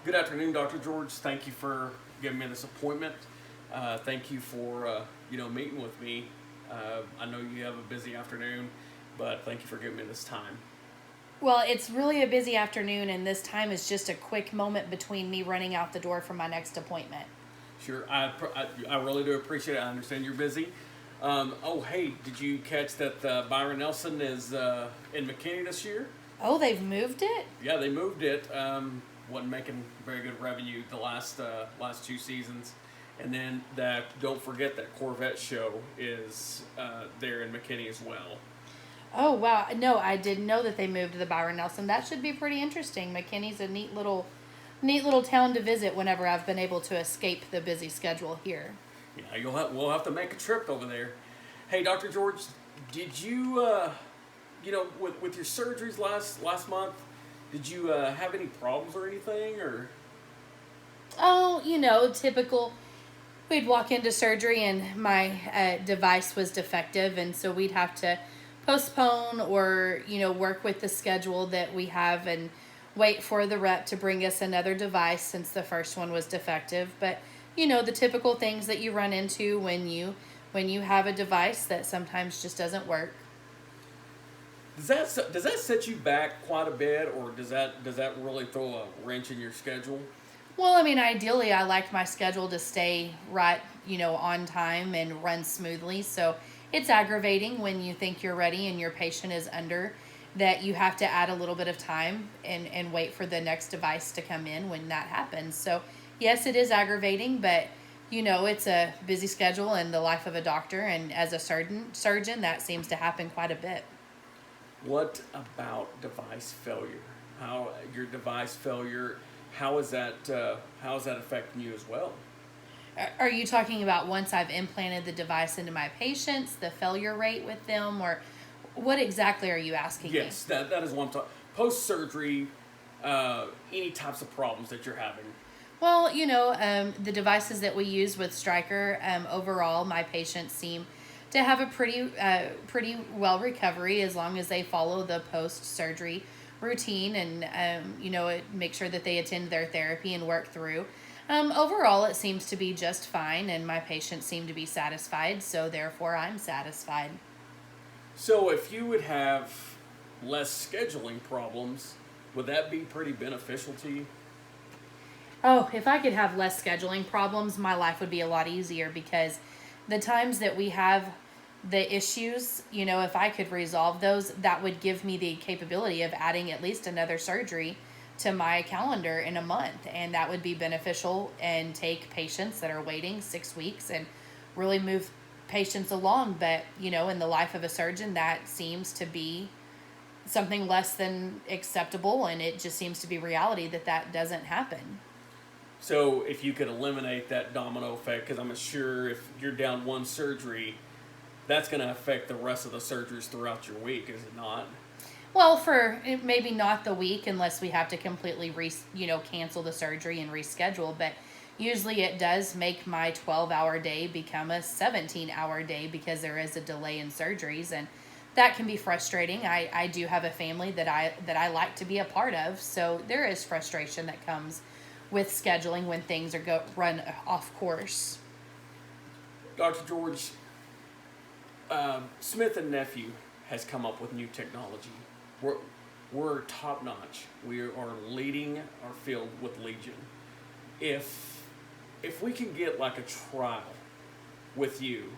Good afternoon, Dr. George. Thank you for giving me this appointment. Thank you for meeting with me. I know you have a busy afternoon, but thank you for giving me this time. Well, it's really a busy afternoon, and this time is just a quick moment between me running out the door for my next appointment. Sure, I really do appreciate it. I understand you're busy. Hey, did you catch that Byron Nelson is in McKinney this year? Oh, they've moved it? Yeah, they moved it. Wasn't making very good revenue the last two seasons, and then don't forget that Corvette show is there in McKinney as well. Oh, wow. No, I didn't know that they moved to the Byron Nelson. That should be pretty interesting. McKinney's a neat little town to visit whenever I've been able to escape the busy schedule here. Yeah, we'll have to make a trip over there. Hey, Dr. George, did you with your surgeries last month, did you have any problems or anything or? Oh, typical. We'd walk into surgery and my device was defective, and so we'd have to postpone or, work with the schedule that we have and wait for the rep to bring us another device since the first one was defective. But, the typical things that you run into when you have a device that sometimes just doesn't work. Does that set you back quite a bit, or does that really throw a wrench in your schedule? Well, I mean, ideally, I like my schedule to stay right, on time and run smoothly. So it's aggravating when you think you're ready and your patient is under, that you have to add a little bit of time and wait for the next device to come in when that happens. So yes, it is aggravating, but it's a busy schedule in the life of a doctor, and as a surgeon, that seems to happen quite a bit. What about device failure? How your device failure? How is that affecting you as well? Are you talking about once I've implanted the device into my patients, the failure rate with them, or what exactly are you asking me? Yes, that is what I'm talking. Post surgery, any types of problems that you're having. Well, the devices that we use with Stryker, overall, my patients seem to have a pretty well recovery as long as they follow the post surgery routine and make sure that they attend their therapy and work through. Overall, it seems to be just fine, and my patients seem to be satisfied, so therefore I'm satisfied. So if you would have less scheduling problems, would that be pretty beneficial to you? Oh, if I could have less scheduling problems, my life would be a lot easier, because the times that we have the issues, if I could resolve those, that would give me the capability of adding at least another surgery to my calendar in a month. And that would be beneficial and take patients that are waiting 6 weeks and really move patients along. But, in the life of a surgeon, that seems to be something less than acceptable. And it just seems to be reality that doesn't happen. So if you could eliminate that domino effect, because I'm sure if you're down one surgery, that's going to affect the rest of the surgeries throughout your week, is it not? Well, for maybe not the week, unless we have to completely cancel the surgery and reschedule. But usually it does make my 12-hour day become a 17-hour day because there is a delay in surgeries, and that can be frustrating. I do have a family that I like to be a part of, so there is frustration that comes with scheduling when things are run off course. Dr. George, Smith and Nephew has come up with new technology. We're top notch. We are leading our field with Legion. If we can get like a trial with you,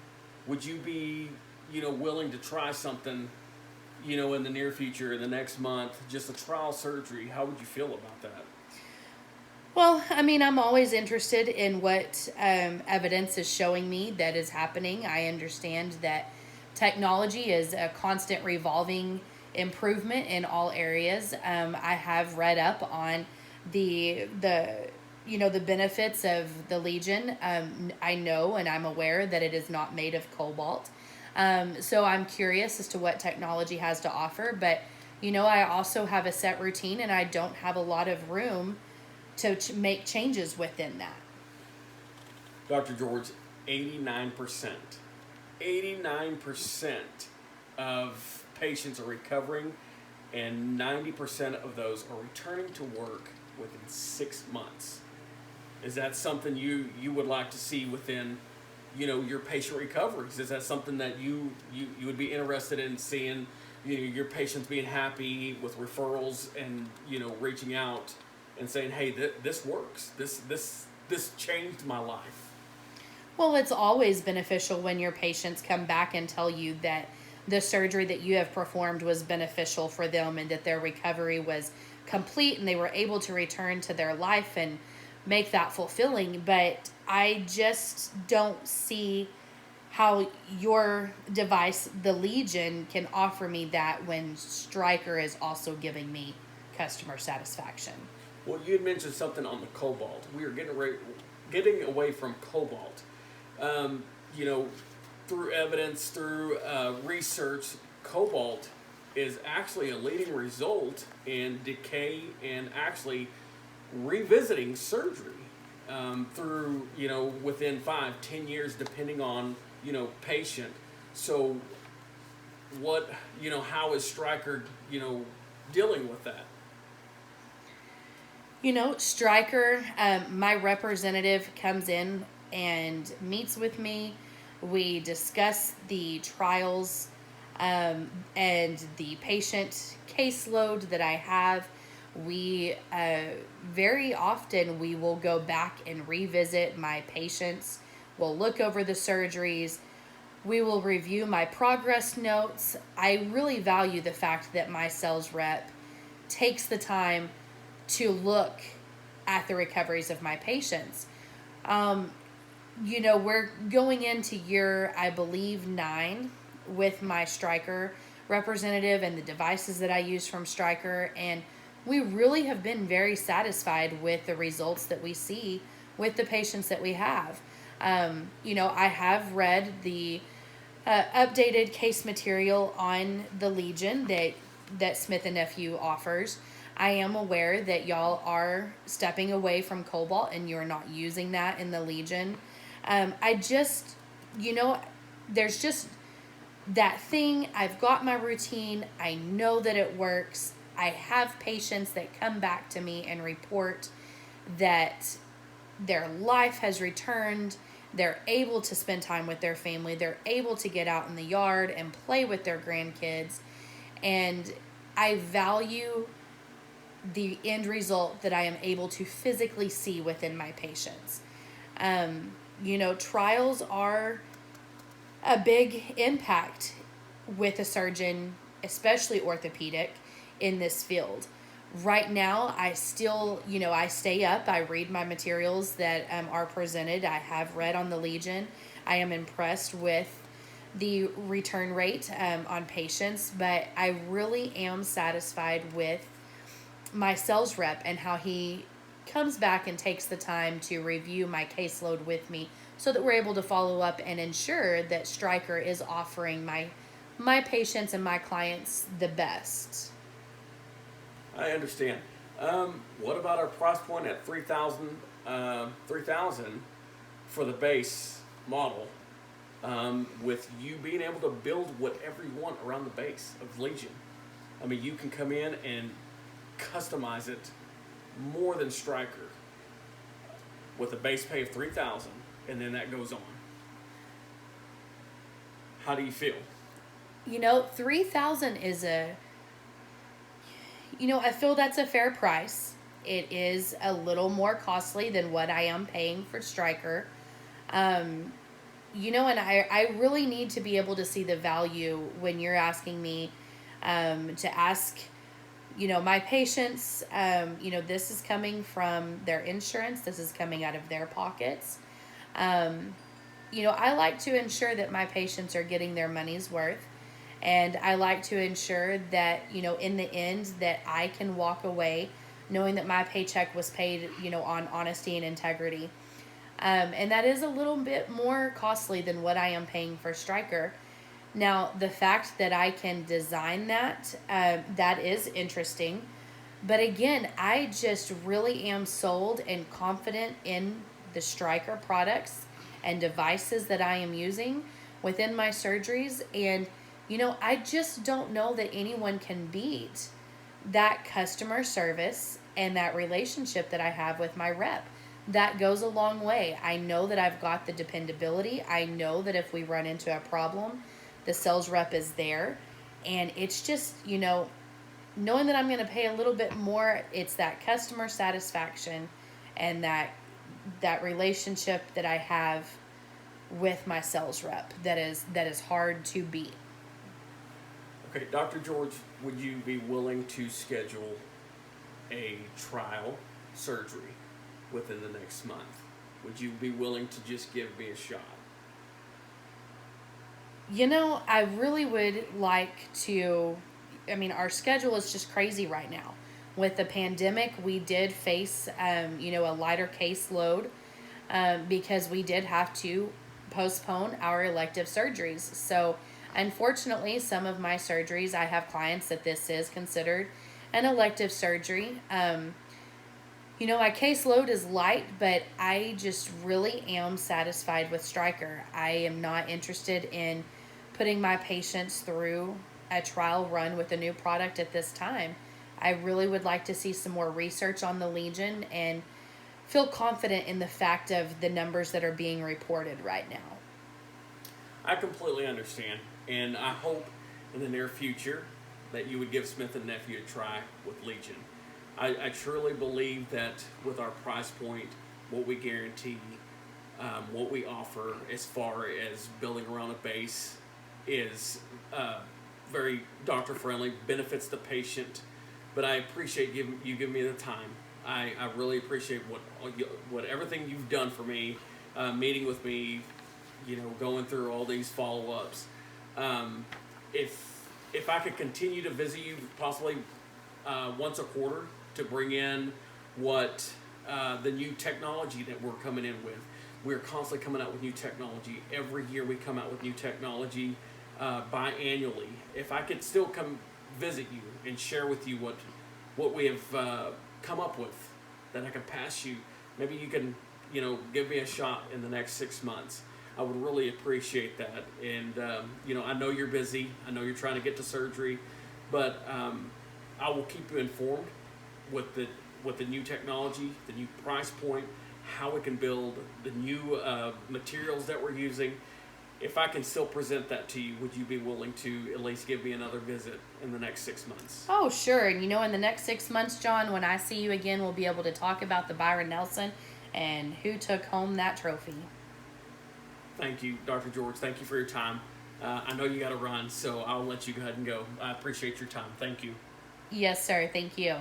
would you be willing to try something in the near future, in the next month, just a trial surgery? How would you feel about that? Well, I mean, I'm always interested in what evidence is showing me that is happening. I understand that technology is a constant revolving improvement in all areas. I have read up on the benefits of the Legion. I know and I'm aware that it is not made of cobalt. So I'm curious as to what technology has to offer. But I also have a set routine, and I don't have a lot of room to make changes within that. Dr. George, 89% of patients are recovering, and 90% of those are returning to work within 6 months. Is that something you would like to see within, your patient recoveries? Is that something that you would be interested in seeing, your patients being happy with referrals and, reaching out and saying, hey, this works. This changed my life. Well, it's always beneficial when your patients come back and tell you that the surgery that you have performed was beneficial for them and that their recovery was complete and they were able to return to their life and make that fulfilling. But I just don't see how your device, the Legion, can offer me that when Stryker is also giving me customer satisfaction. Well, you had mentioned something on the cobalt. We are getting away from cobalt. Through evidence, through research, cobalt is actually a leading result in decay and actually revisiting surgery through, within 5-10 years, depending on, patient. So how is Stryker, dealing with that? Stryker, my representative comes in and meets with me. We discuss the trials and the patient caseload that I have. We very often we will go back and revisit my patients. We'll look over the surgeries. We will review my progress notes. I really value the fact that my sales rep takes the time to look at the recoveries of my patients. We're going into year, I believe, 9 with my Stryker representative and the devices that I use from Stryker, and we really have been very satisfied with the results that we see with the patients that we have. I have read the updated case material on the Legion that Smith & Nephew offers. I am aware that y'all are stepping away from cobalt and you're not using that in the Legion. There's just that thing. I've got my routine. I know that it works. I have patients that come back to me and report that their life has returned. They're able to spend time with their family. They're able to get out in the yard and play with their grandkids. And I value the end result that I am able to physically see within my patients. Trials are a big impact with a surgeon, especially orthopedic, in this field. Right now, I still, I stay up. I read my materials that are presented. I have read on the Legion. I am impressed with the return rate on patients, but I really am satisfied with my sales rep and how he comes back and takes the time to review my caseload with me so that we're able to follow up and ensure that Stryker is offering my patients and my clients the best. I understand. What about our price point at $3,000 for the base model, with you being able to build whatever you want around the base of Legion? I mean, you can come in and customize it more than Stryker with a base pay of $3,000, and then that goes on. How do you feel? $3,000 is I feel that's a fair price. It is a little more costly than what I am paying for Stryker. And I really need to be able to see the value when you're asking me to ask, my patients, this is coming from their insurance. This is coming out of their pockets. I like to ensure that my patients are getting their money's worth. And I like to ensure that, in the end, that I can walk away knowing that my paycheck was paid, on honesty and integrity. And that is a little bit more costly than what I am paying for Stryker. Now, the fact that I can design that, that is interesting. But again, I just really am sold and confident in the Stryker products and devices that I am using within my surgeries. And I just don't know that anyone can beat that customer service and that relationship that I have with my rep. That goes a long way. I know that I've got the dependability. I know that if we run into a problem, the sales rep is there. And it's just, knowing that I'm going to pay a little bit more, it's that customer satisfaction and that relationship that I have with my sales rep that is hard to beat. Okay, Dr. George, would you be willing to schedule a trial surgery within the next month? Would you be willing to just give me a shot? I really would like to. I mean, our schedule is just crazy right now. With the pandemic, we did face, a lighter caseload because we did have to postpone our elective surgeries. So, unfortunately, some of my surgeries, I have clients that this is considered an elective surgery. My caseload is light, but I just really am satisfied with Stryker. I am not interested in putting my patients through a trial run with a new product at this time. I really would like to see some more research on the Legion and feel confident in the fact of the numbers that are being reported right now. I completely understand, and I hope in the near future that you would give Smith & Nephew a try with Legion. I truly believe that with our price point, what we guarantee, what we offer as far as building around a base is very doctor-friendly, benefits the patient, but I appreciate you giving me the time. I really appreciate what everything you've done for me, meeting with me, going through all these follow-ups. If I could continue to visit you possibly once a quarter to bring in what the new technology that we're coming in with. We're constantly coming out with new technology. Every year we come out with new technology biannually. If I could still come visit you and share with you what we have come up with, that I can pass you, maybe you can give me a shot in the next 6 months. I would really appreciate that. And I know you're busy. I know you're trying to get to surgery, but I will keep you informed with the new technology, the new price point, how we can build the new materials that we're using. If I can still present that to you, would you be willing to at least give me another visit in the next 6 months? Oh, sure. And in the next 6 months, John, when I see you again, we'll be able to talk about the Byron Nelson and who took home that trophy. Thank you, Dr. George. Thank you for your time. I know you got to run, so I'll let you go ahead and go. I appreciate your time. Thank you. Yes, sir. Thank you.